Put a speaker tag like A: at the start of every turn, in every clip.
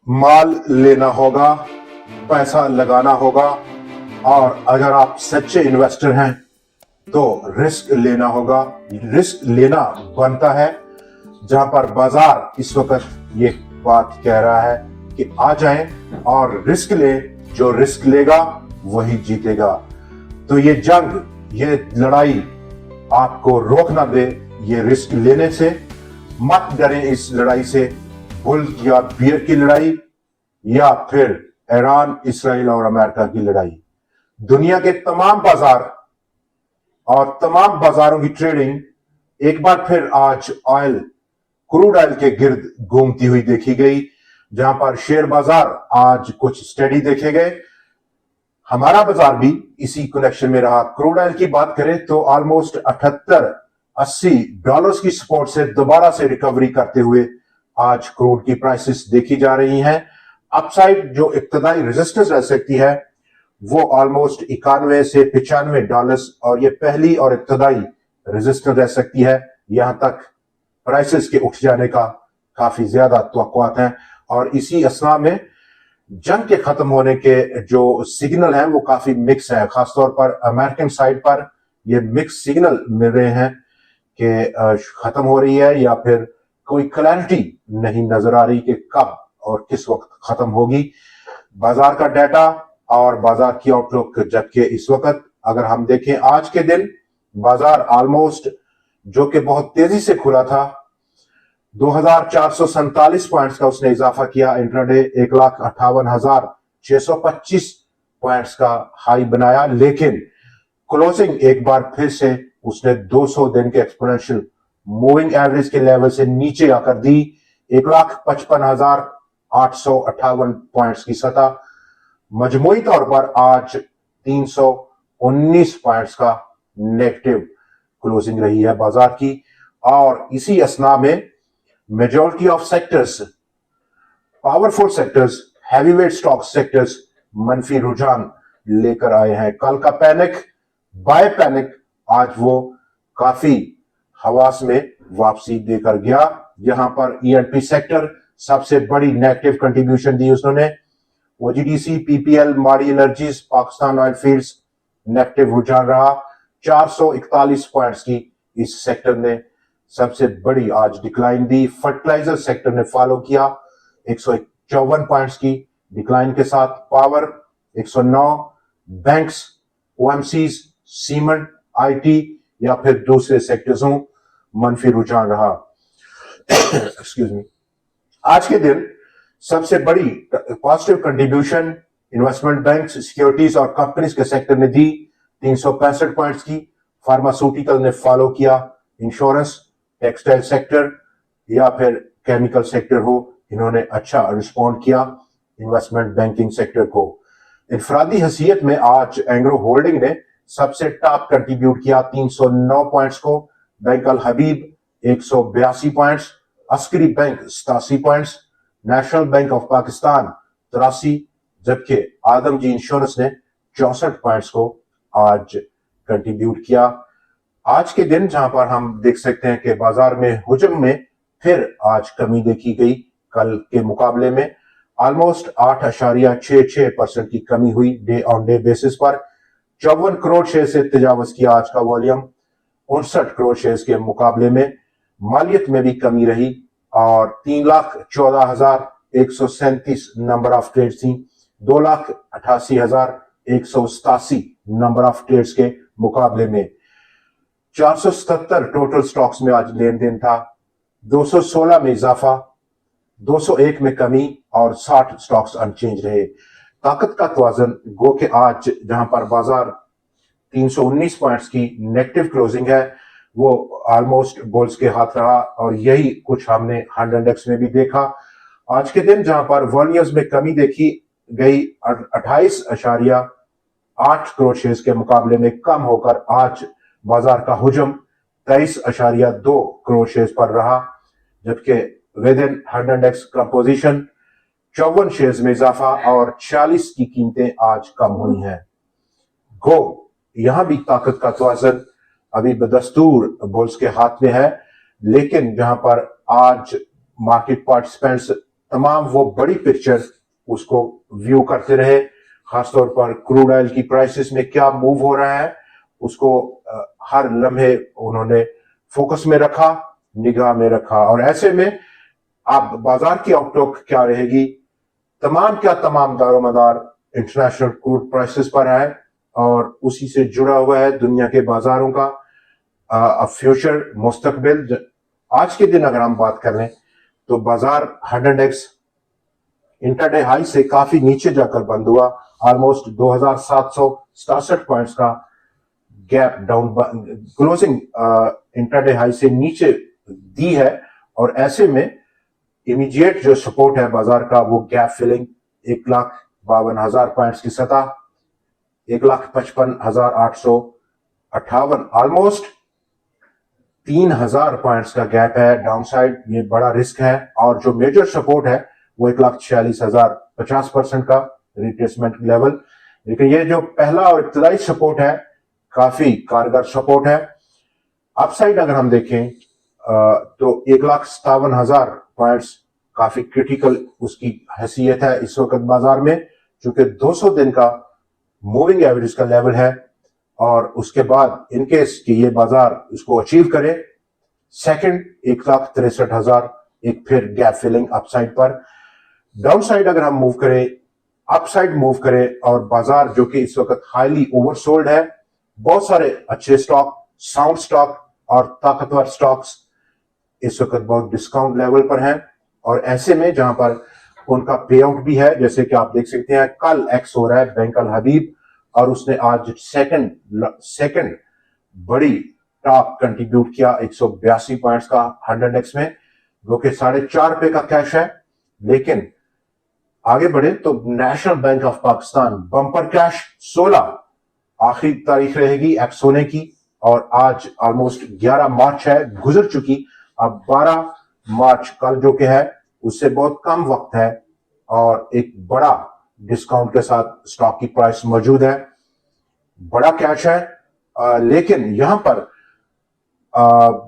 A: माल लेना होगा, पैसा लगाना होगा, और अगर आप सच्चे इन्वेस्टर हैं तो रिस्क लेना होगा। रिस्क लेना बनता है। जहां पर बाजार इस वक्त ये बात कह रहा है कि आ जाएं और रिस्क ले, जो रिस्क लेगा वही जीतेगा। तो ये जंग, ये लड़ाई आपको रोक ना दे ये रिस्क लेने से। मत डरें इस लड़ाई से, बुल या बियर की लड़ाई या फिर ईरान, इसराइल और अमेरिका की लड़ाई। दुनिया के तमाम बाजार और तमाम बाजारों की ट्रेडिंग एक बार फिर आज क्रूड ऑयल के गिर्द घूमती हुई देखी गई, जहां पर शेयर बाजार आज कुछ स्टडी देखे गए। हमारा बाजार भी इसी कनेक्शन में रहा। क्रूड ऑयल की बात करें तो ऑलमोस्ट 78-80 डॉलर्स की सपोर्ट से दोबारा से रिकवरी करते हुए आज क्रूड की प्राइसेस देखी जा रही हैं। अपसाइड जो इब्तदाई रेजिस्टेंस रह सकती है वो ऑलमोस्ट 91 से 95 डॉलर्स, और ये पहली और इब्तदाई रेजिस्टेंस रह सकती है। यहां तक प्राइसेस के उठ जाने का काफी ज्यादा तवक्कुआत हैं। और इसी असना में जंग के खत्म होने के जो सिग्नल हैं वो काफी मिक्स है। खासतौर पर अमेरिकन साइड पर ये मिक्स सिग्नल मिल रहे हैं कि खत्म हो रही है, या फिर कोई क्लैरिटी नहीं नजर आ रही कि कब और किस वक्त खत्म होगी। बाजार का डाटा और बाजार की आउटलुक, जबकि इस वक्त अगर हम देखें आज के दिन बाजार ऑलमोस्ट जो कि बहुत तेजी से खुला था, 2447 पॉइंट्स का उसने इजाफा किया। इंट्राडे 1,58,625 पॉइंट्स का हाई बनाया, लेकिन क्लोजिंग एक बार फिर से उसने 200 दिन के एक्सपोनेंशियल मूविंग एवरेज के लेवल से नीचे आकर दी 1,55,858 पॉइंट्स की सतह। मजमूई तौर पर आज 319 पॉइंट्स का नेगेटिव क्लोजिंग रही है बाजार की। और इसी असना में majority of sectors, powerful sectors, heavyweight stock sectors मनफी रुझान लेकर आए हैं। कल का पैनिक, बाय पैनिक, आज वो काफी हवास में वापसी देकर गया। यहां पर ईएनपी सेक्टर सबसे बड़ी नेगेटिव कंट्रीब्यूशन दी उसने। ओजीडीसी, पीपीएल, माड़ी energies, Pakistan oil fields negative रुझान रहा। 441 पॉइंट्स की इस सेक्टर ने सबसे बड़ी आज डिक्लाइन दी। फर्टिलाइजर सेक्टर ने फॉलो किया 154 पॉइंट्स की डिक्लाइन के साथ। Power 109, banks, OMCs, cement, IT या फिर दूसरे सेक्टर्स हों, मनफी रुझान रहा। Excuse me. आज के दिन सबसे बड़ी positive contribution investment bank, securities और कंपनीज के सेक्टर ने दी 365 पॉइंट्स की। फार्मास्यूटिकल ने फॉलो किया। इंश्योरेंस, टेक्सटाइल सेक्टर या फिर केमिकल सेक्टर हो, इन्होंने अच्छा रिस्पॉन्ड किया इन्वेस्टमेंट बैंकिंग सेक्टर को। इनफरादी हैसियत में आज एंग्रो होल्डिंग ने सबसे टॉप कंट्रीब्यूट किया 309 पॉइंट्स को। Bank Al Habib 182 points, Askari bank 87 points, National Bank of Pakistan 83, जबकि आदमजी इंश्योरेंस ने 64 पॉइंट्स को आज कंट्रीब्यूट किया। आज के दिन जहां पर हम देख सकते हैं कि बाजार में हुजम में फिर आज कमी देखी गई कल के मुकाबले में। ऑलमोस्ट 8.66% की कमी हुई डे ऑन डे बेसिस पर। 54 करोड़ शेयर से तजावज किया आज का वॉल्यूम 59 करोड़ शेयर के मुकाबले में। मालियत में भी कमी रही और 3,14,137 नंबर ऑफ ट्रेड्स थी 2,88,187 नंबर ऑफ ट्रेड्स के मुकाबले में। 477 टोटल स्टॉक्स में आज लेन देन था, 216 में इजाफा, 201 में कमी और 60 स्टॉक्स अनचेंज रहे। ताकत का तवाजन गो के आज जहां पर बाजार 319 पॉइंट्स की नेगेटिव क्लोजिंग है वो ऑलमोस्ट बुल्स के हाथ रहा, और यही कुछ हमने 100 इंडेक्स में भी देखा। आज के दिन जहां पर वॉल्यूम्स में कमी देखी गई 28.8 करोड़ शेयर्स के मुकाबले में कम होकर आज बाजार का हुजम 23.2 करोड़ शेयर्स पर रहा, जबकि with in 100 index composition 54 shares में इजाफा और 46 की कीमतें आज कम हुई हैं। गो यहां भी ताकत का तवाज़ुन अभी बदस्तूर बुल्स के हाथ में है, लेकिन जहां पर आज मार्केट पार्टिसिपेंट्स तमाम वो बड़ी पिक्चर उसको व्यू करते रहे, खासतौर पर क्रूड ऑयल की प्राइसेस में क्या मूव हो रहा है उसको हर लम्हे उन्होंने फोकस में रखा, निगाह में रखा। और ऐसे में आप बाजार की आउटलुक क्या रहेगी, तमाम दारोमदार इंटरनेशनल क्रूड प्राइसेस पर है और उसी से जुड़ा हुआ है दुनिया के बाजारों का फ्यूचर मुस्तकबिल। आज के दिन अगर हम बात कर लें तो बाजार 100x इंटरडे हाई से काफी नीचे जाकर बंद हुआ, ऑलमोस्ट 2767 पॉइंट्स का gap down closing intraday high से नीचे दी है। और ऐसे में इमीडिएट जो सपोर्ट है बाजार का वो गैप फिलिंग 1,52,000 पॉइंट्स की सतह, 1,55,858, ऑलमोस्ट 3,000 पॉइंट्स का गैप है डाउन साइड, ये बड़ा रिस्क है। और जो मेजर सपोर्ट है वो 1,46,000, 50% का रिट्रेसमेंट लेवल। लेकिन ये जो पहला और इब्तदाई सपोर्ट है काफी कारगर सपोर्ट है। अपसाइड अगर हम देखें तो 1,57,000 पॉइंट्स काफी क्रिटिकल उसकी हैसियत है इस वक्त बाजार में, चूंकि 200 दिन का मूविंग एवरेज का लेवल है। और उसके बाद इनकेस कि ये बाजार इसको अचीव करे, सेकंड 1,63,000 एक फिर गैप फिलिंग अपसाइड पर। डाउन साइड अगर हम मूव करें, अपसाइड मूव करें और बाजार जो कि इस वक्त हाईली ओवरसोल्ड है, बहुत सारे अच्छे स्टॉक, साउंड स्टॉक और ताकतवर स्टॉक्स इस वक्त बहुत डिस्काउंट लेवल पर हैं। और ऐसे में जहां पर उनका पे आउट भी है, जैसे कि आप देख सकते हैं कल एक्स हो रहा है बैंक अल हबीब और उसने आज सेकंड बड़ी टॉप कंट्रीब्यूट किया 182 पॉइंट्स का 100x में, जो कि 4.5 रुपए का कैश है। लेकिन आगे बढ़े तो national Bank of Pakistan bumper cash 16 आखिरी तारीख रहेगी एक्स होने की, और आज ऑलमोस्ट 11 मार्च है गुजर चुकी, अब 12 मार्च कल जो कि है उससे बहुत कम वक्त है और एक बड़ा डिस्काउंट के साथ स्टॉक की प्राइस मौजूद है, बड़ा कैश है। लेकिन यहां पर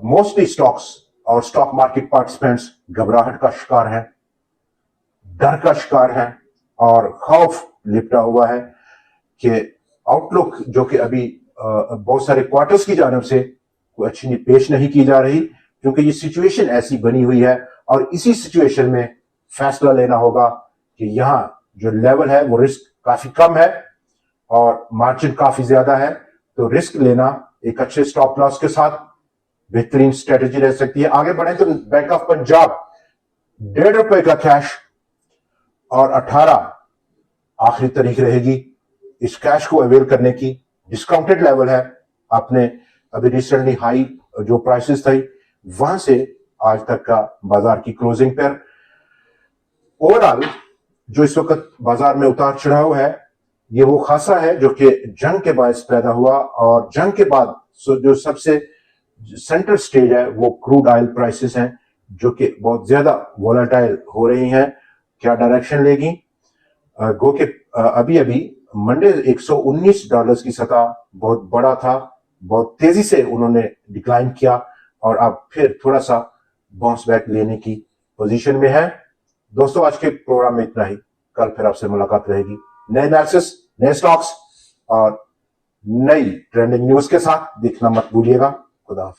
A: मोस्टली स्टॉक्स और स्टॉक मार्केट पार्टिसिपेंट्स घबराहट का शिकार हैं, डर का शिकार है और खौफ लिपटा हुआ है कि आउटलुक जो कि अभी बहुत सारे क्वार्टर्स की जानब से कोई अच्छी पेश नहीं की जा रही, क्योंकि ये सिचुएशन ऐसी बनी हुई है। और इसी सिचुएशन में फैसला लेना होगा कि यहाँ जो लेवल है वो रिस्क काफी कम है और मार्जिन काफी ज्यादा है, तो रिस्क लेना एक अच्छे स्टॉप लॉस के साथ बेहतरीन स्ट्रेटेजी रह सकती है। आगे बढ़े तो बैंक ऑफ पंजाब 1.5 रुपए का कैश और 18 आखिरी तारीख रहेगी इस कैश को अवेल करने की, डिस्काउंटेड लेवल है। आपने अभी रिसेंटली हाई जो प्राइसेस थी वहां से आज तक का बाजार की क्लोजिंग पर ओवरऑल जो इस वक्त बाजार में उतार चढ़ाव है ये वो खासा है जो कि जंग के बायस पैदा हुआ, और जंग के बाद जो सबसे सेंटर स्टेज है वो क्रूड ऑयल प्राइसेस हैं जो कि बहुत ज्यादा वोलेटाइल हो रही हैं। क्या डायरेक्शन लेगी, गो के अभी मंडे $119 की सतह बहुत बड़ा था, बहुत तेजी से उन्होंने डिक्लाइन किया और अब फिर थोड़ा सा बाउंस बैक लेने की पोजीशन में है। दोस्तों आज के प्रोग्राम में इतना ही, कल फिर आपसे मुलाकात रहेगी नए एनालिसिस, नए स्टॉक्स और नई ट्रेंडिंग न्यूज के साथ। देखना मत भूलिएगा। खुदा हाफिज।